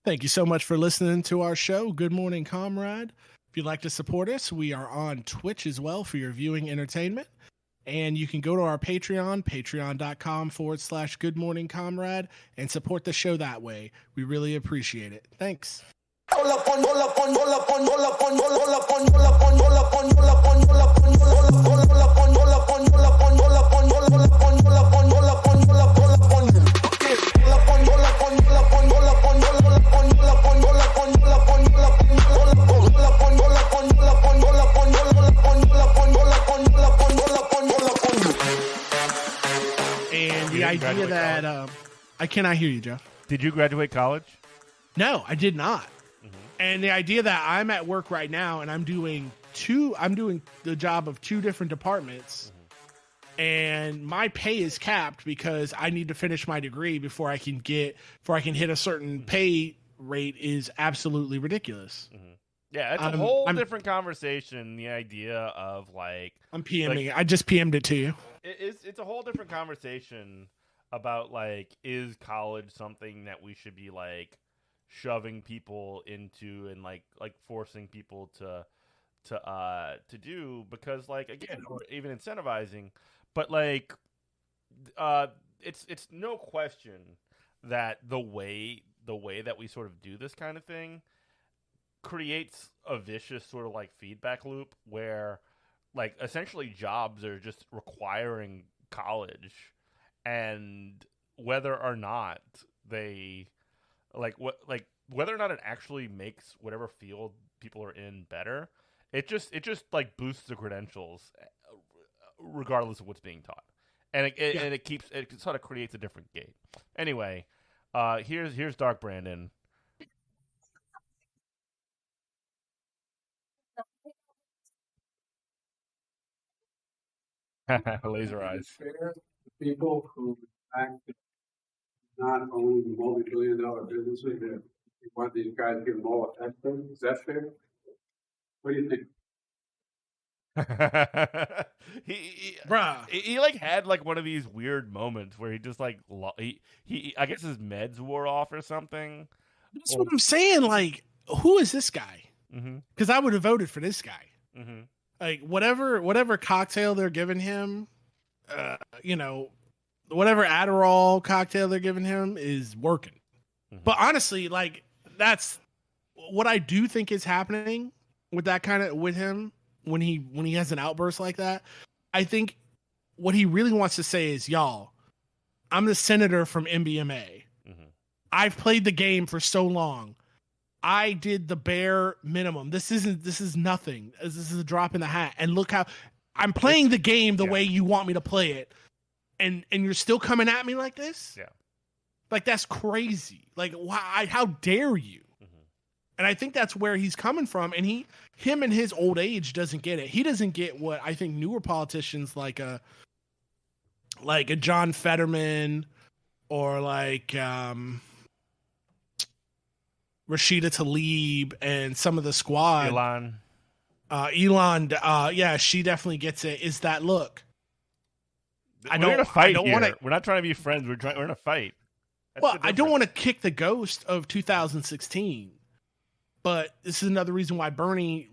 Thank you so much for listening to our show, Good Morning Comrade. If you'd like to support us, we are on Twitch as well for your viewing entertainment. And you can go to our Patreon, patreon.com/Good Morning Comrade, and support the show that way. We really appreciate it. Thanks. And the idea that I cannot hear you, Jeff. Did you graduate college? No, I did not. And the idea that I'm at work right now and I'm doing the job of two different departments, and my pay is capped because I need to finish my degree before I can hit a certain pay rate is absolutely ridiculous. Yeah, it's a whole different conversation. The idea of like I'm PMing. I just PM'd it to you. It's a whole different conversation about like, is college something that we should be like shoving people into and like forcing people to do, because like, again, or even incentivizing, but like it's no question that the way that we sort of do this kind of thing creates a vicious sort of like feedback loop where like essentially jobs are just requiring college, and whether or not they whether or not it actually makes whatever field people are in better, it just like boosts the credentials regardless of what's being taught, and it sort of creates a different gate. Anyway, here's Dark Brandon. Laser eyes. People who act not own multi-billion-dollar businesses, that you want these guys to get more effective. Is that fair? What do you think? he like had like one of these weird moments where he just like he I guess his meds wore off or something. That's what I'm saying. Like, who is this guy? Because I would have voted for this guy. Like whatever cocktail they're giving him, whatever Adderall cocktail they're giving him is working. But honestly, like, that's what I do think is happening with him when he has an outburst like that. I think what he really wants to say is, y'all, I'm the senator from MBMA. I've played the game for so long. I did the bare minimum. This is nothing. This is a drop in the hat. And look how I'm playing the game the way you want me to play it. And you're still coming at me like this? Yeah. Like, that's crazy. Like, why? How dare you? And I think that's where he's coming from. And him in his old age doesn't get it. He doesn't get what I think newer politicians like a John Fetterman or like Rashida Tlaib and some of the squad. Elon, yeah, she definitely gets it. Is that look? We're in a fight here. We're not trying to be friends. We're in a fight. Well, I don't want to kick the ghost of 2016, but this is another reason why Bernie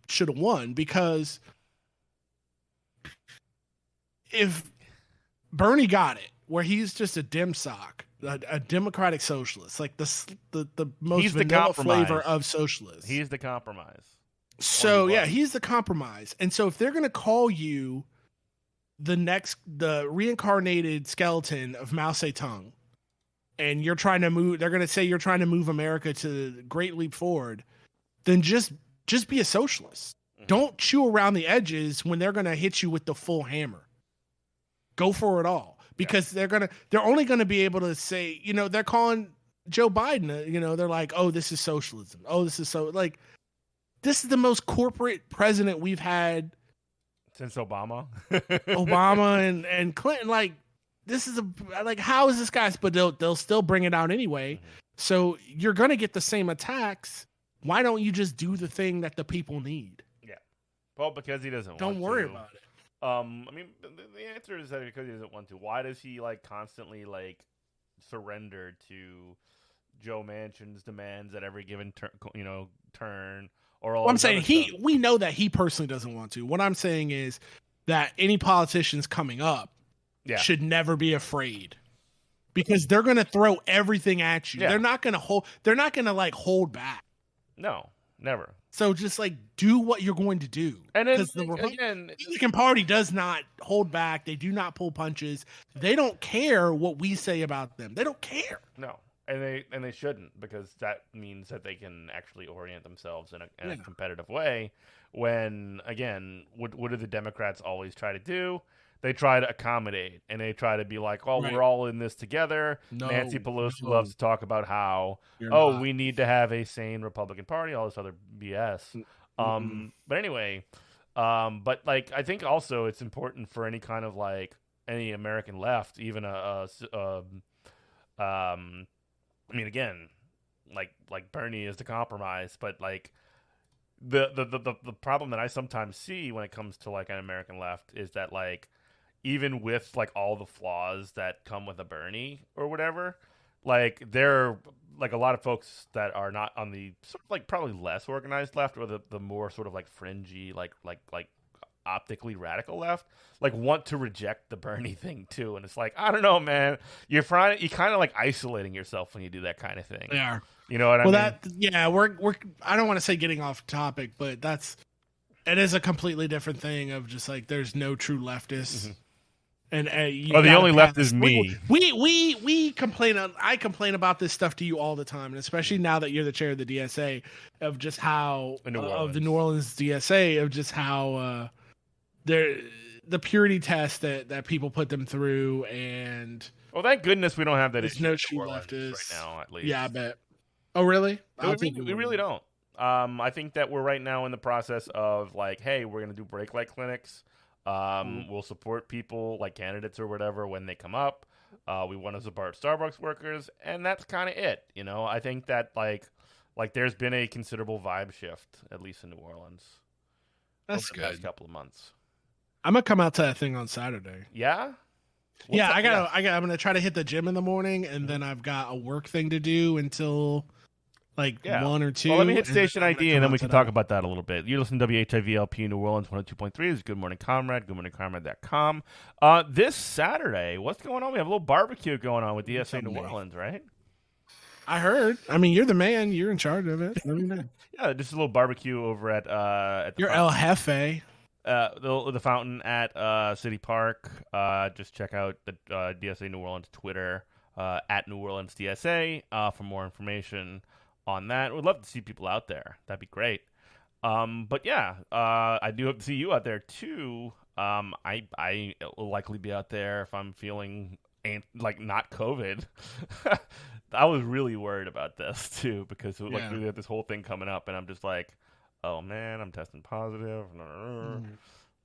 should have won, because if Bernie got it, where he's just a dim sock, a democratic socialist, like the most vanilla flavor of socialist. He's the compromise. So yeah, he's the compromise. And so if they're going to call you the reincarnated skeleton of Mao Zedong, and they're going to say you're trying to move America to the great leap forward, then just be a socialist. Don't chew around the edges when they're going to hit you with the full hammer. Go for it all, because they're only going to be able to say, they're calling Joe Biden, they're like, oh, this is socialism. Oh, this is this is the most corporate president we've had since Obama. Obama and Clinton. Like, this is how is this guy? But they'll still bring it out anyway. So you're going to get the same attacks. Why don't you just do the thing that the people need? Yeah. Well, because he doesn't want to. Don't worry about it. I mean, the answer is that because he doesn't want to. Why does he constantly surrender to Joe Manchin's demands at every given turn, or all. Well, I'm this saying other stuff. we know that he personally doesn't want to. What I'm saying is that any politicians coming up Yeah. should never be afraid, because they're going to throw everything at you. Yeah. They're not going to hold. They're not going to like hold back. No, never. So just like do what you're going to do. And then Because the again, Republican Party does not hold back. They do not pull punches. They don't care what we say about them. They don't care. no, and they shouldn't, because that means that they can actually orient themselves in a competitive way. When again, what do the Democrats always try to do? They try to accommodate, and they try to be like, "Oh, Right. we're all in this together." No, Nancy Pelosi no. loves to talk about how, You're "Oh, not. we need to have a sane Republican Party," all this other BS. Mm-mm. But anyway, but like I think also it's important for any kind of like any American left, even I mean, again, like Bernie is the compromise, but like the problem that I sometimes see when it comes to like an American left is that like even with like all the flaws that come with a Bernie or whatever, like there are like a lot of folks that are not on the sort of like probably less organized left, or the more sort of like fringy like optically radical left, like want to reject the Bernie thing too. And it's like, I don't know, man, you're kind of like isolating yourself when you do that kind of thing. They are. You know what I mean? We're I don't want to say getting off topic, but it is a completely different thing of just like there's no true leftists. Mhm. And the only left is me. We complain. I complain about this stuff to you all the time, and especially now that you're the chair of the DSA, of just how of the New Orleans DSA, of just how the purity test that people put them through, and well, thank goodness we don't have that there's issue no in New true Orleans leftists right now, at least. Yeah, I bet. Oh, really? No, we really don't. I think that we're right now in the process of like, hey, we're gonna do break light clinics. We'll support people like candidates or whatever when they come up. We want to support Starbucks workers, and that's kind of it. You know, I think that like there's been a considerable vibe shift, at least in New Orleans. That's over the past couple of months. I'm gonna come out to that thing on Saturday. Yeah. I'm gonna try to hit the gym in the morning, and then I've got a work thing to do until like 1 or 2. Well, let me hit station ID, and then we can talk that. about that a little bit. You listen to WHIVLP New Orleans 102.3. This is Good Morning Comrade, goodmorningcomrade.com. This Saturday, what's going on? We have a little barbecue going on with DSA New Orleans, right? I heard. I mean, you're the man. You're in charge of it. Let me know. Yeah, just a little barbecue over at the You're El Jefe. The fountain at City Park. Just check out the DSA New Orleans Twitter at New Orleans DSA for more information on that. We'd love to see people out there. That'd be great. But yeah, I do hope to see you out there too. I will likely be out there if I'm feeling not COVID. I was really worried about this too, because we have this whole thing coming up, and I'm just like, oh man, I'm testing positive.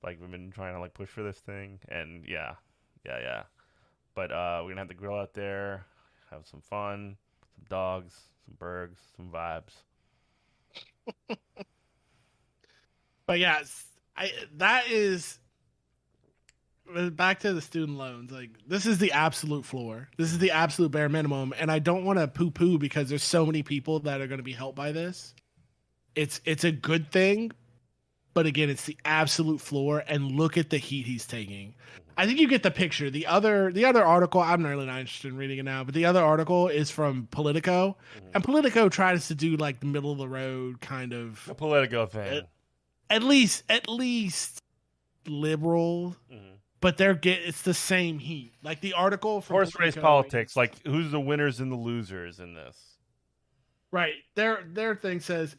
Like we've been trying to like push for this thing, and yeah. But we're gonna have the grill out there, have some fun, some dogs, some burgers, some vibes. But yeah, that is back to the student loans. Like, this is the absolute floor. This is the absolute bare minimum, and I don't want to poo-poo because there's so many people that are going to be helped by this. It's a good thing, but again, it's the absolute floor. And look at the heat he's taking. I think you get the picture. The other article, I'm really not interested in reading it now, but the other article is from Politico, and Politico tries to do like the middle of the road kind of a Politico thing. At least liberal, but it's the same heat. Like the article from horse race Politico, politics. Like, who's the winners and the losers in this? Right. Their thing says,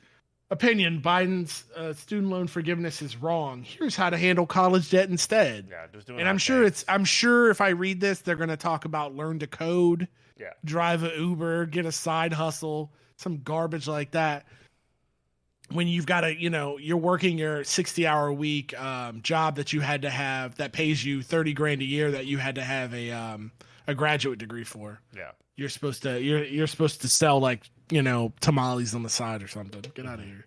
opinion: Biden's student loan forgiveness is wrong. Here's how to handle college debt instead. Yeah, just doing. And I'm sure if I read this, they're going to talk about learn to code, drive an Uber, get a side hustle, some garbage like that. When you've got you're working your 60-hour a week job that you had to have that pays you $30,000 a year that you had to have a graduate degree for. Yeah, you're supposed to sell like tamales on the side or something. Get out of here.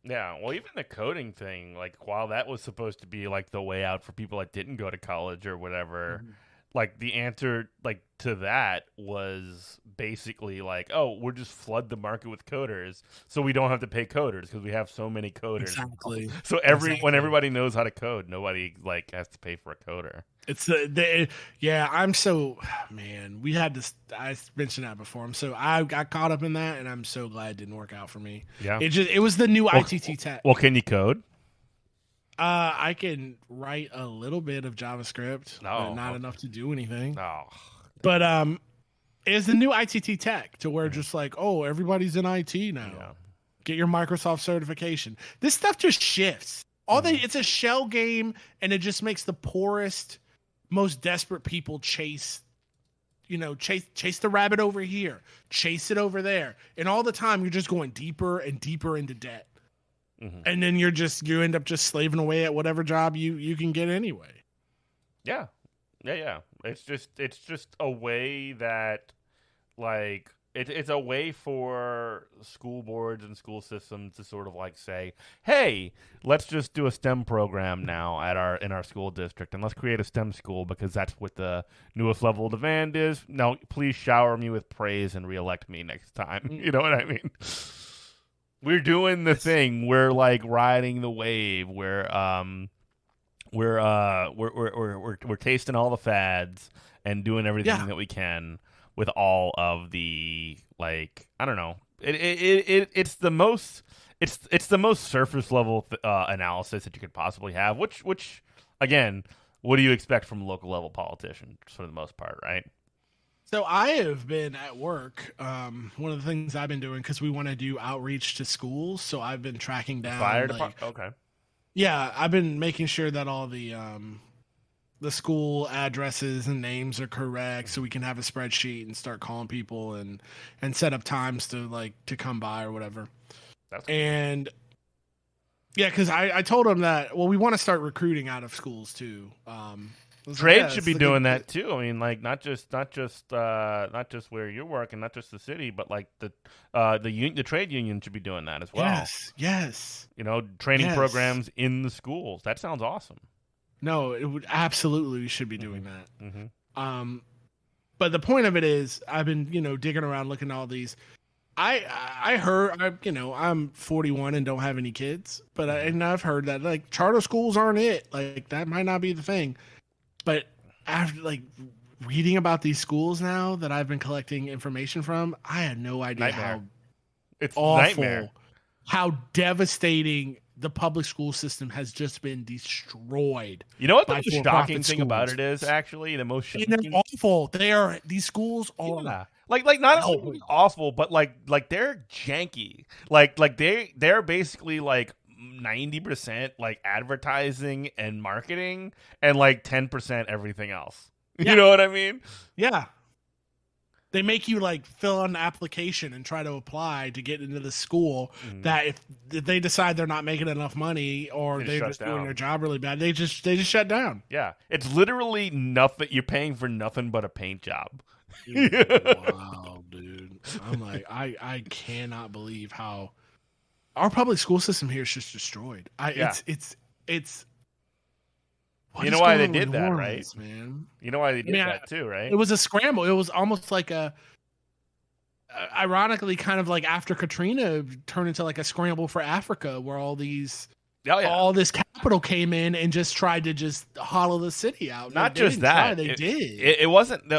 Yeah, well, even the coding thing, like while that was supposed to be like the way out for people that didn't go to college or whatever, like the answer like to that was basically like, oh, we'll just flood the market with coders so we don't have to pay coders because we have so many coders. Exactly. So when everybody knows how to code, nobody like has to pay for a coder. It's I'm so, man, we had this, I mentioned that before. I got caught up in that and I'm so glad it didn't work out for me. Yeah. It was the new ITT tech. Well, can you code? I can write a little bit of JavaScript, but not enough to do anything. Oh. But it's the new ITT tech to where just like, oh, everybody's in IT now. Yeah. Get your Microsoft certification. This stuff just shifts. It's a shell game, and it just makes the poorest, most desperate people chase the rabbit over here, chase it over there, and all the time you're just going deeper and deeper into debt. And then you end up just slaving away at whatever job you can get anyway. Yeah. It's just a way that, like, it's a way for school boards and school systems to sort of like say, hey, let's just do a STEM program now in our school district, and let's create a STEM school because that's what the newest level of demand is. Now, please shower me with praise and reelect me next time. You know what I mean? We're doing the thing. We're like riding the wave. We're tasting all the fads and doing everything that we can with all of the, like, I don't know. It's the most surface level analysis that you could possibly have. Which again, what do you expect from local level politicians for the most part, right? So I have been at work. One of the things I've been doing, because we want to do outreach to schools, so I've been tracking down fire department. Okay. Yeah, I've been making sure that all the school addresses and names are correct, so we can have a spreadsheet and start calling people and set up times to come by or whatever. That's cool. And yeah, because I told them that we want to start recruiting out of schools too. Trade should be doing that too. I mean, like not just where you're working, not just the city, but like the trade union should be doing that as well. Yes. Training programs in the schools. That sounds awesome. No, it would absolutely, we should be doing that. Mm-hmm. But the point of it is, I've been digging around looking at all these. I heard, I'm 41 and don't have any kids, but I've heard that like charter schools aren't it. Like that might not be the thing. But after reading about these schools now that I've been collecting information from, I had no idea how it's awful, nightmare. How devastating the public school system has just been destroyed. You know what the most shocking thing about it is? Actually, the most shocking. They're awful. These schools are like not only awful, but like they're janky. Like they're basically like 90% like advertising and marketing and like 10% everything else. You know what I mean? Yeah. They make you like fill out an application and try to apply to get into the school that if they decide they're not making enough money or they're just doing their job really bad, they just shut down. Yeah. It's literally nothing. You're paying for nothing but a paint job. Wow, dude. I'm like, I cannot believe how our public school system here is just destroyed. It's you know why they did that, right? Man. You know why they did that too, right? It was a scramble. It was almost like ironically, kind of like after Katrina turned into like a scramble for Africa, where all this capital came in and just tried to just hollow the city out. Not just that, they did. It wasn't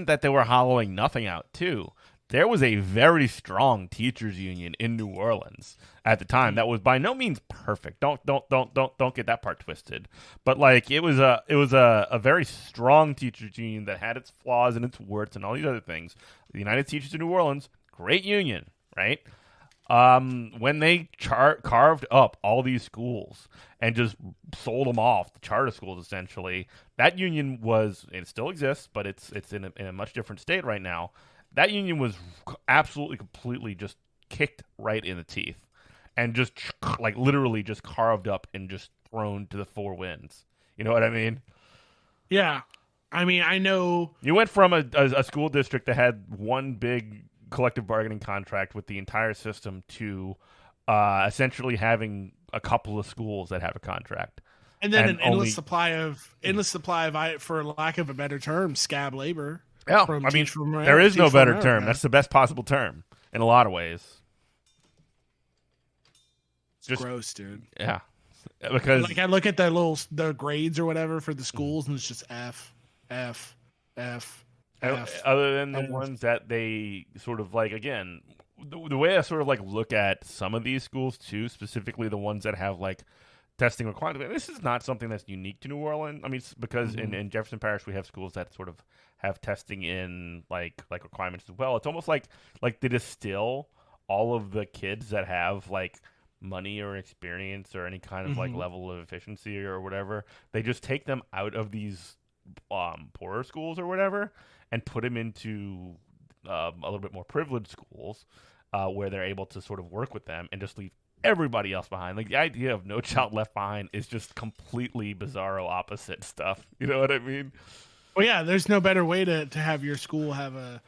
that they were hollowing nothing out too. There was a very strong teachers union in New Orleans at the time that was by no means perfect. Don't get that part twisted. But like it was a very strong teachers union that had its flaws and its warts and all these other things. The United Teachers of New Orleans, great union, right? When they carved up all these schools and just sold them off, the charter schools essentially, that union it still exists, but it's in a much different state right now. That union was absolutely, completely just kicked right in the teeth and just like literally just carved up and just thrown to the four winds. You know what I mean? Yeah. I mean, I know. You went from a school district that had one big collective bargaining contract with the entire system to essentially having a couple of schools that have a contract. And then And an endless supply of, for lack of a better term, scab labor. Yeah, from I mean, Teach for America- there is no Teach for better America. term. That's the best possible term in a lot of ways. It's gross, dude. Yeah, because Like I look at the grades or whatever for the schools, and it's just F, F, F, F. other than the F. ones that they sort of like, again, the way I sort of like look at some of these schools too, specifically the ones that have like testing requirements. This is not something that's unique to New Orleans. I mean, it's because in Jefferson Parish we have schools that sort of have testing in like requirements as well. It's almost like they distill all of the kids that have like money or experience or any kind of like level of efficiency or whatever. They just take them out of these poorer schools or whatever and put them into a little bit more privileged schools where they're able to sort of work with them and just leave everybody else behind. Like the idea of No Child Left Behind is just completely bizarro opposite stuff. You know what I mean? Well, yeah, there's no better way to have your school have a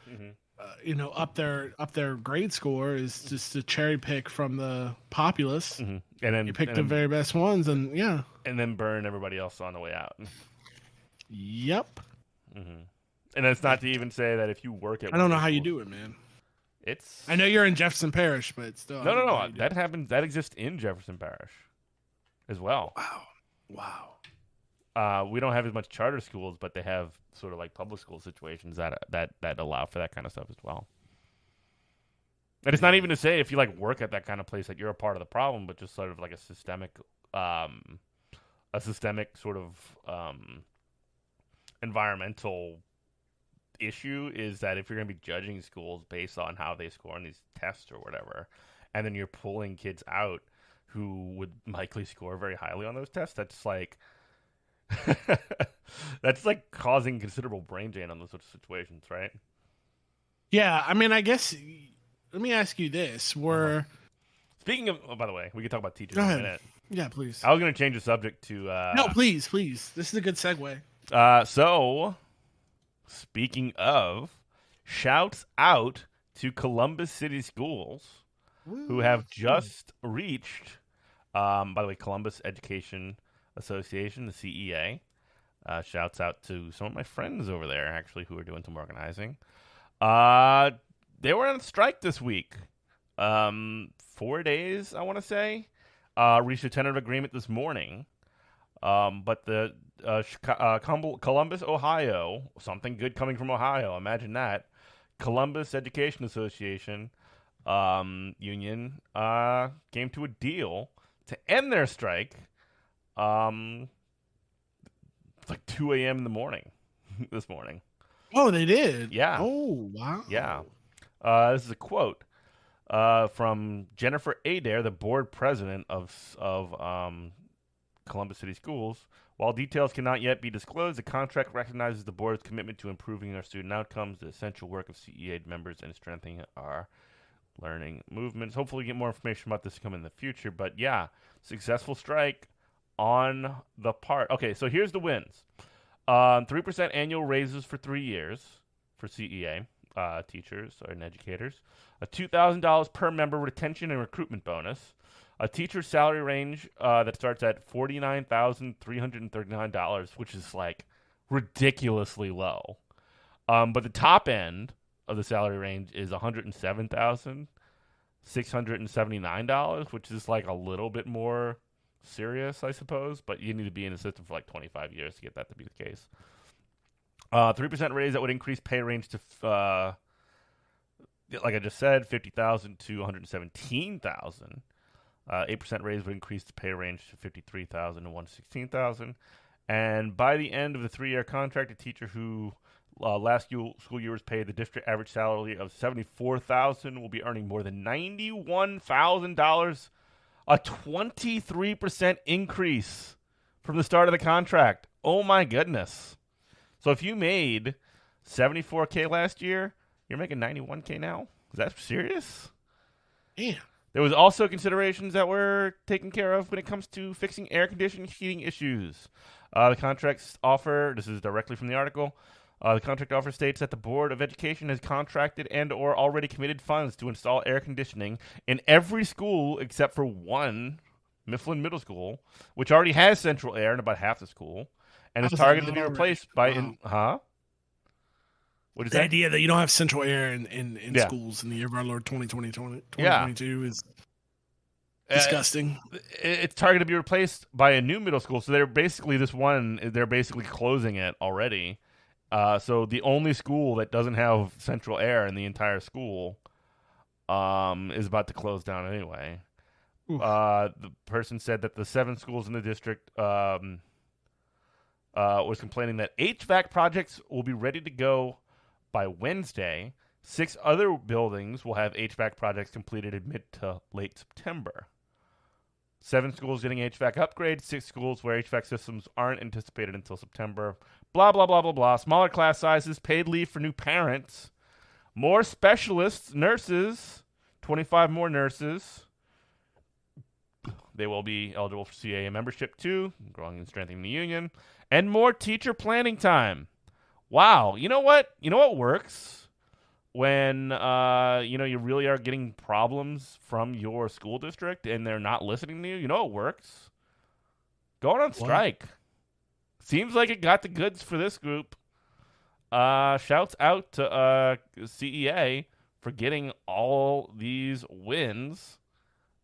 up their grade score is just to cherry pick from the populace. And then you pick the very best ones, and then burn everybody else on the way out. Yep. And that's not to even say that if you work at I don't know how you do it, man. I know you're in Jefferson Parish, but still. No. That happens. That exists in Jefferson Parish as well. Wow. We don't have as much charter schools, but they have sort of like public school situations that allow for that kind of stuff as well. And it's not even to say if you like work at that kind of place that you're a part of the problem, but just sort of like a systemic sort of environmental issue is that if you're going to be judging schools based on how they score on these tests or whatever, and then you're pulling kids out who would likely score very highly on those tests, that's like that's like causing considerable brain drain on those sorts of situations, right? Yeah, I mean, I guess let me ask you this: Speaking of, by the way, we can talk about teachers in a minute. Yeah, please. I was going to change the subject to no, please. This is a good segue. So, speaking of, shouts out to Columbus City Schools, who have just reached, by the way, Columbus Education Association, the CEA. Shouts out to some of my friends over there, actually, who are doing some organizing. They were on strike this week. 4 days, I want to say. Reached a tentative agreement this morning. But the Columbus, Ohio, something good coming from Ohio, imagine that. Columbus Education Association union came to a deal to end their strike. It's like 2 a.m. in the morning this morning. Oh, they did? Yeah. Oh, wow. Yeah. This is a quote from Jennifer Adair, the board president of Columbus City Schools. While details cannot yet be disclosed, the contract recognizes the board's commitment to improving our student outcomes, the essential work of CEA members, and strengthening our learning movements. Hopefully we get more information about this coming in the future. But yeah, successful strike on the part. Okay, so here's the wins. 3% annual raises for 3 years for CEA teachers and educators. A $2,000 per member retention and recruitment bonus. A teacher's salary range that starts at $49,339, which is like ridiculously low. But the top end of the salary range is $107,679, which is like a little bit more serious, I suppose. But you need to be in the system for like 25 years to get that to be the case. 3% raise that would increase pay range to, like I just said, $50,000 to $117,000. 8% raise would increase the pay range to $53,000 to $116,000. And by the end of the 3-year contract, a teacher who last school year was paid the district average salary of $74,000 will be earning more than $91,000, a 23% increase from the start of the contract. Oh my goodness. So if you made $74K last year, you're making $91K now? Is that serious? Yeah. There was also considerations that were taken care of when it comes to fixing air conditioning heating issues. The contracts offer, this is directly from the article, the contract offer states that the Board of Education has contracted and or already committed funds to install air conditioning in every school except for one Mifflin Middle School, which already has central air in about half the school, and is How's that targeted to not be already? replaced by Wow. What is The that? idea that you don't have central air in Yeah. schools in the year of our Lord 2020, Yeah. 2022 is Uh, disgusting. It's targeted to be replaced by a new middle school. So they're basically they're basically closing it already. So the only school that doesn't have central air in the entire school is about to close down anyway. Oof. The person said that the 7 schools in the district was complaining that HVAC projects will be ready to go by Wednesday. 6 other buildings will have HVAC projects completed in mid to late September. 7 schools getting HVAC upgrades, 6 schools where HVAC systems aren't anticipated until September. Blah, blah, blah, blah, blah. Smaller class sizes, paid leave for new parents, more specialists, nurses, 25 more nurses. They will be eligible for CAA membership too, growing and strengthening the union, and more teacher planning time. Wow. You know what? You know what works? When you really are getting problems from your school district and they're not listening to you, you know it works. Going on strike. Seems like it got the goods for this group. Shouts out to CEA for getting all these wins.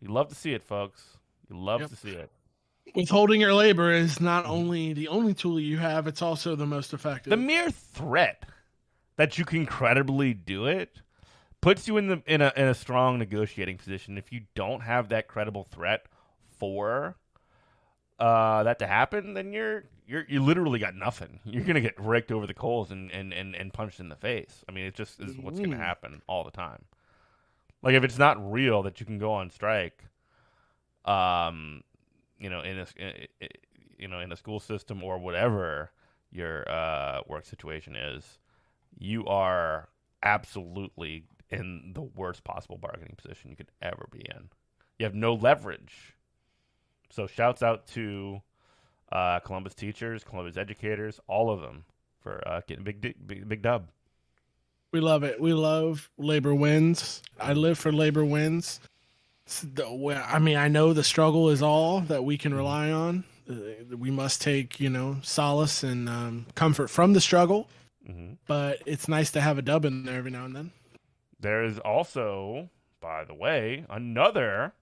You love to see it, folks. You love to see it. Withholding your labor is not only the only tool you have, it's also the most effective. The mere threat that you can credibly do it puts you in a strong negotiating position. If you don't have that credible threat for that to happen, then you literally got nothing. You're gonna get raked over the coals and punched in the face. I mean, it just is what's gonna happen all the time. Like if it's not real that you can go on strike, in a school system or whatever your work situation is, you are absolutely in the worst possible bargaining position you could ever be in. You have no leverage. So shouts out to Columbus teachers, Columbus educators, all of them for getting big dub. We love it. We love labor wins. I live for labor wins. I mean, I know the struggle is all that we can rely on. We must take, solace and comfort from the struggle. Mm-hmm. But it's nice to have a dub in there every now and then. There is also, by the way, another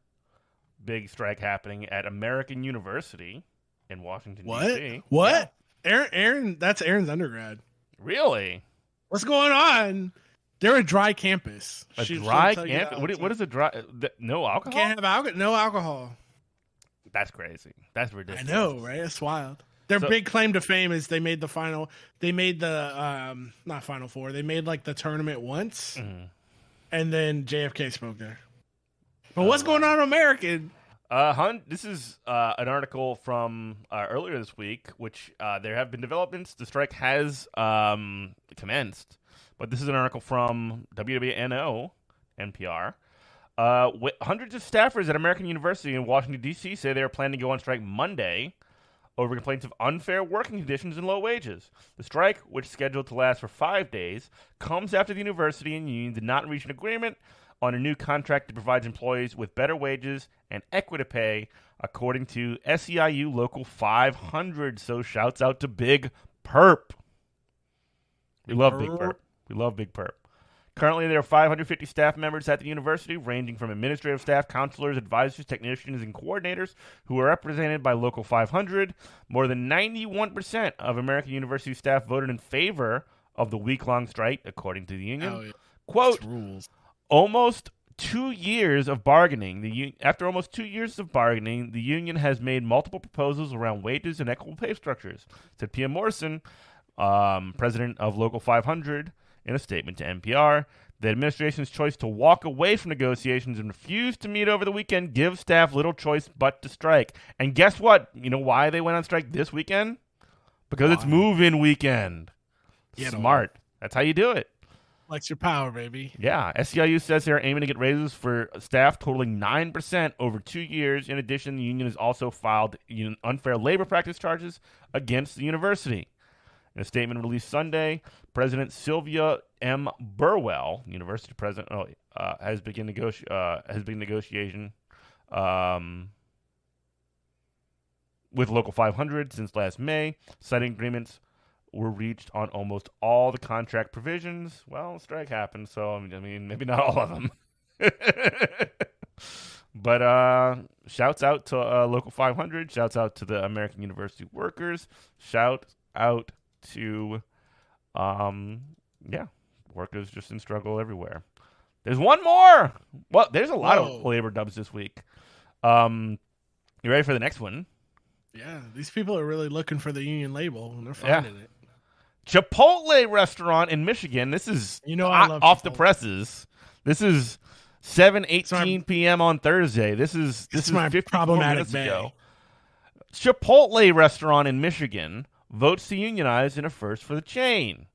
big strike happening at American University in Washington, D.C. What? Yeah. Aaron, that's Aaron's undergrad. Really? What's going on? They're a dry campus. A dry campus? What is a dry? No alcohol? Can't have no alcohol. That's crazy. That's ridiculous. I know, right? It's wild. Their big claim to fame is they made the final. They made the not Final Four. They made like the tournament once, and then JFK spoke there. But what's going on in American? This is an article from earlier this week, which there have been developments. The strike has commenced, but this is an article from WWNO, NPR. Hundreds of staffers at American University in Washington, D.C. say they are planning to go on strike Monday over complaints of unfair working conditions and low wages. The strike, which is scheduled to last for 5 days, comes after the university and union did not reach an agreement on a new contract that provides employees with better wages and equity pay, according to SEIU Local 500. So shouts out to Big Perp. We love Big Perp. We love Big Perp. Currently, there are 550 staff members at the university, ranging from administrative staff, counselors, advisors, technicians, and coordinators who are represented by Local 500. More than 91% of American University staff voted in favor of the week-long strike, according to the union. Oh, yeah. Quote, almost 2 years of bargaining, after almost 2 years of bargaining, the union has made multiple proposals around wages and equitable pay structures, said Pia Morrison, president of Local 500, in a statement to NPR. The administration's choice to walk away from negotiations and refuse to meet over the weekend gives staff little choice but to strike. And guess what? You know why they went on strike this weekend? Because it's move-in weekend. Smart. That's how you do it. Flex your power, baby. Yeah. SEIU says they're aiming to get raises for staff totaling 9% over 2 years. In addition, the union has also filed unfair labor practice charges against the university. In a statement released Sunday, President Sylvia M. Burwell, university president, has begun negotiation. with Local 500 since last May. Citing agreements were reached on almost all the contract provisions. Well, strike happened, so I mean, maybe not all of them. But shouts out to Local 500. Shouts out to the American University workers. Shout out to, workers just in struggle everywhere. There's one more. Well, there's a lot of labor dubs this week. You ready for the next one? Yeah, these people are really looking for the union label, and they're finding it. Chipotle restaurant in Michigan. This is I love off Chipotle. the presses. This is 7:18 p.m. on Thursday. This is my 54 problematic minutes day. ago. Chipotle restaurant in Michigan votes to unionize in a first for the chain.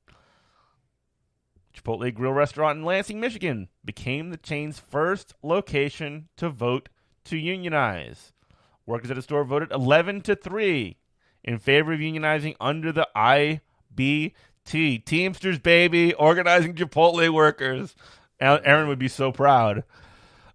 Chipotle Grill restaurant in Lansing, Michigan became the chain's first location to vote to unionize. Workers at the store voted 11-3 in favor of unionizing under the IBT. Teamsters, baby, organizing Chipotle workers. Aaron would be so proud.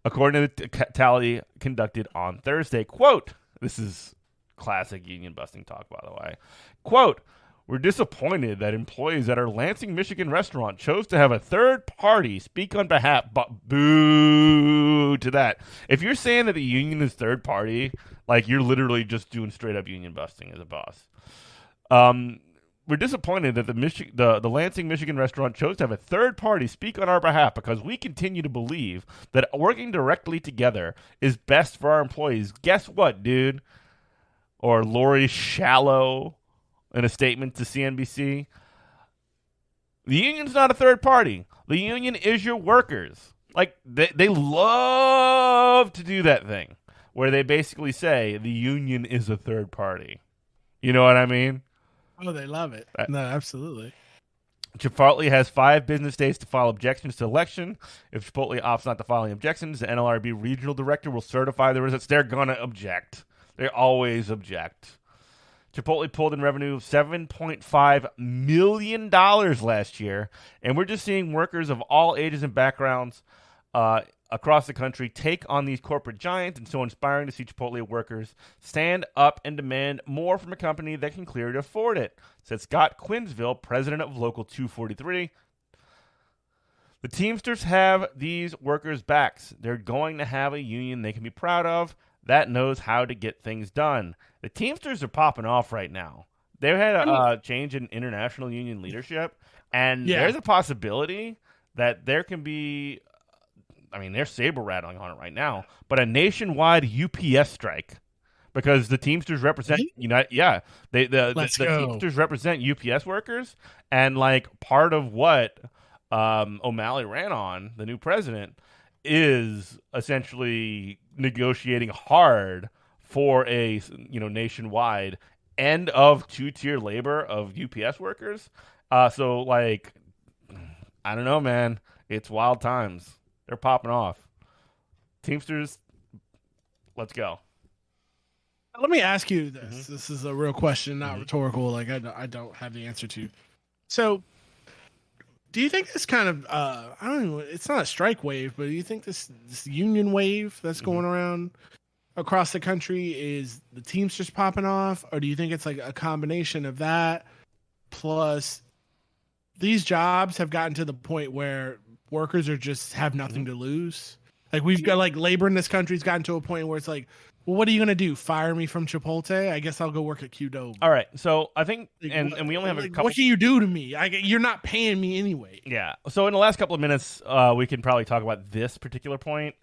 According to the tally conducted on Thursday, quote, this is classic union busting talk, by the way. Quote, we're disappointed that employees at our Lansing, Michigan restaurant chose to have a third party speak on behalf, but boo to that. If you're saying that the union is third party, like you're literally just doing straight up union busting as a boss. We're disappointed that the Lansing, Michigan restaurant chose to have a third party speak on our behalf because we continue to believe that working directly together is best for our employees. Guess what, dude? Or Lori Shallow in a statement to CNBC. The union's not a third party. The union is your workers. Like, they love to do that thing where they basically say the union is a third party. You know what I mean? Oh, they love it. No, absolutely. Chipotle has 5 business days to file objections to election. If Chipotle opts not to file any objections, the NLRB regional director will certify the results. They're going to object. They always object. Chipotle pulled in revenue of $7.5 million last year, and we're just seeing workers of all ages and backgrounds across the country take on these corporate giants, and so inspiring to see Chipotle workers stand up and demand more from a company that can clearly afford it, said Scott Quinsville, president of Local 243. The Teamsters have these workers' backs. They're going to have a union they can be proud of that knows how to get things done. The Teamsters are popping off right now. They've had a change in international union leadership, and there's a possibility that there can be, I mean, they're saber rattling on it right now, but a nationwide UPS strike because the Teamsters represent the Teamsters represent UPS workers, and like part of what O'Malley ran on, the new president, is essentially negotiating hard for a nationwide end of 2-tier labor of UPS workers. So like, I don't know, man. It's wild times. They're popping off. Teamsters, let's go. Let me ask you this. Mm-hmm. This is a real question, not rhetorical. Like I don't have the answer to. So, do you think this kind of I don't know, it's not a strike wave, but do you think this union wave that's going around across the country is the Teamsters popping off, or do you think it's like a combination of that plus these jobs have gotten to the point where workers are just have nothing to lose? Like we've got like labor in this country's gotten to a point where it's like, well, what are you going to do? Fire me from Chipotle? I guess I'll go work at Qdoba. All right. So I think, and we only have a couple. What can you do to me? You're not paying me anyway. Yeah. So in the last couple of minutes, we can probably talk about this particular point.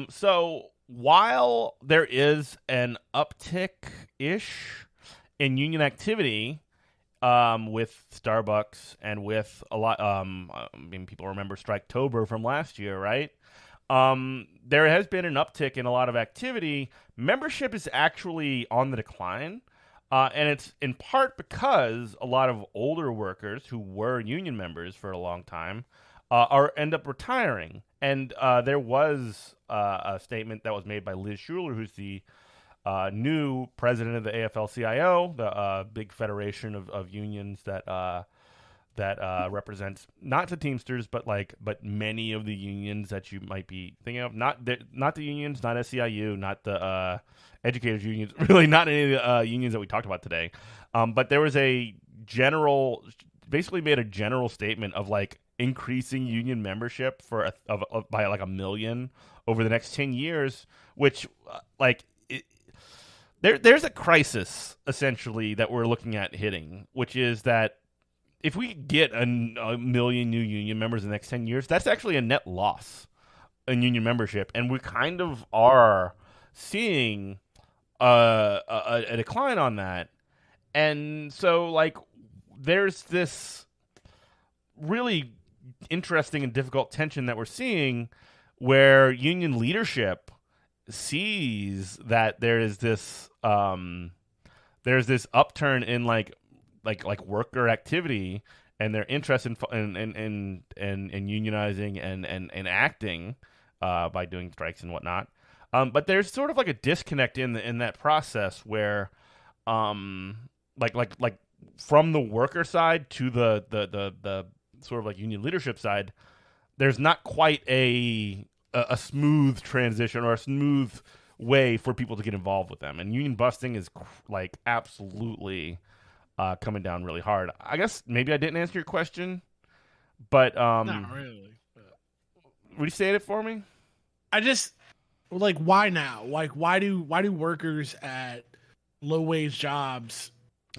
So while there is an uptick-ish in union activity with Starbucks and with a lot, I mean, people remember Striketober from last year, right? There has been an uptick in a lot of activity. Membership is actually on the decline, and it's in part because a lot of older workers who were union members for a long time end up retiring. And there was a statement that was made by Liz Schuler, who's the new president of the AFL-CIO, the big federation of unions that that represents not the Teamsters, but many of the unions that you might be thinking of. Not the unions, not SEIU, not the educators unions, really not any of the unions that we talked about today. But there was basically made a general statement of like increasing union membership by like 1 million over the next 10 years, which there's a crisis essentially that we're looking at hitting, which is that if we get a million new union members in the next 10 years, that's actually a net loss in union membership. And we kind of are seeing a decline on that. And so, like, there's this really interesting and difficult tension that we're seeing where union leadership sees that there's this upturn in like worker activity and their interest in unionizing and acting by doing strikes and whatnot. But there's sort of like a disconnect in that process where like from the worker side to the sort of like union leadership side, there's not quite a smooth transition or a smooth way for people to get involved with them. And union busting is like absolutely coming down really hard. I guess maybe I didn't answer your question, but not really. Restate it for me. I just like, why now? Like, why do workers at low wage jobs?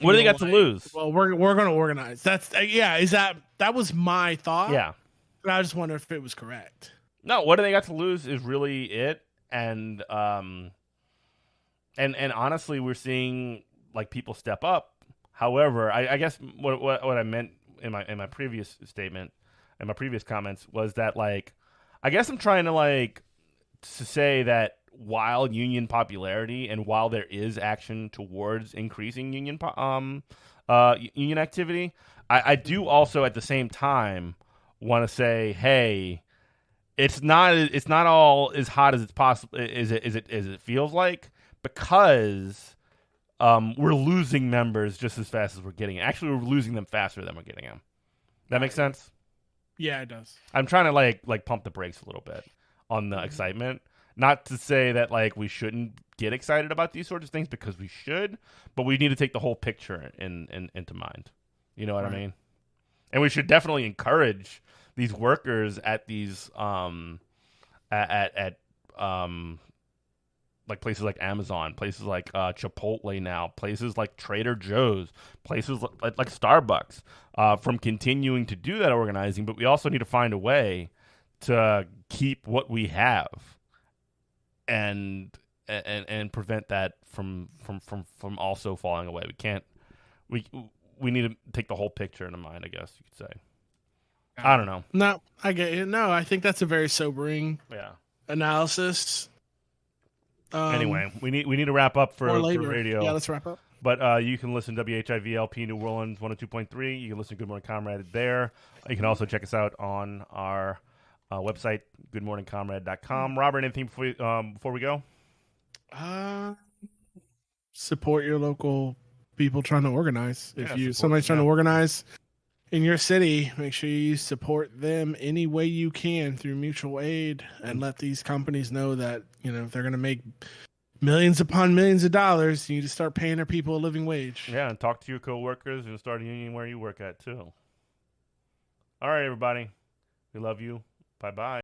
What do they got to lose? Well, we're going to organize. That's that was my thought. Yeah, but I just wonder if it was correct. No, what do they got to lose is really it, and honestly, we're seeing like people step up. However, I guess what I meant in my previous statement and my previous comments was that, like, I guess I'm trying to say that while union popularity and while there is action towards increasing union union activity, I do also at the same time want to say, hey, it's not all as hot as it's possible as it feels like, because we're losing members just as fast as we're getting. Actually, we're losing them faster than we're getting them. That makes sense? Yeah, it does. I'm trying to like pump the brakes a little bit on the excitement. Not to say that like we shouldn't get excited about these sorts of things, because we should, but we need to take the whole picture into mind. You know what I mean? And we should definitely encourage these workers at these like places like Amazon, places like Chipotle now, places like Trader Joe's, places like Starbucks, from continuing to do that organizing. But we also need to find a way to keep what we have and prevent that from also falling away. We need to take the whole picture into mind, I guess you could say. I don't know. No, I get it. No, I think that's a very sobering analysis. Anyway, we need to wrap up for radio. Yeah, let's wrap up. But you can listen to WHIVLP New Orleans 102.3. You can listen to Good Morning Comrade there. You can also check us out on our website, goodmorningcomrade.com. Robert, anything before we go? Support your local people trying to organize. If somebody's trying to organize in your city, make sure you support them any way you can through mutual aid, and let these companies know that, if they're going to make millions upon millions of dollars, you need to start paying their people a living wage. Yeah, and talk to your coworkers and start a union where you work at too. All right, everybody. We love you. Bye-bye.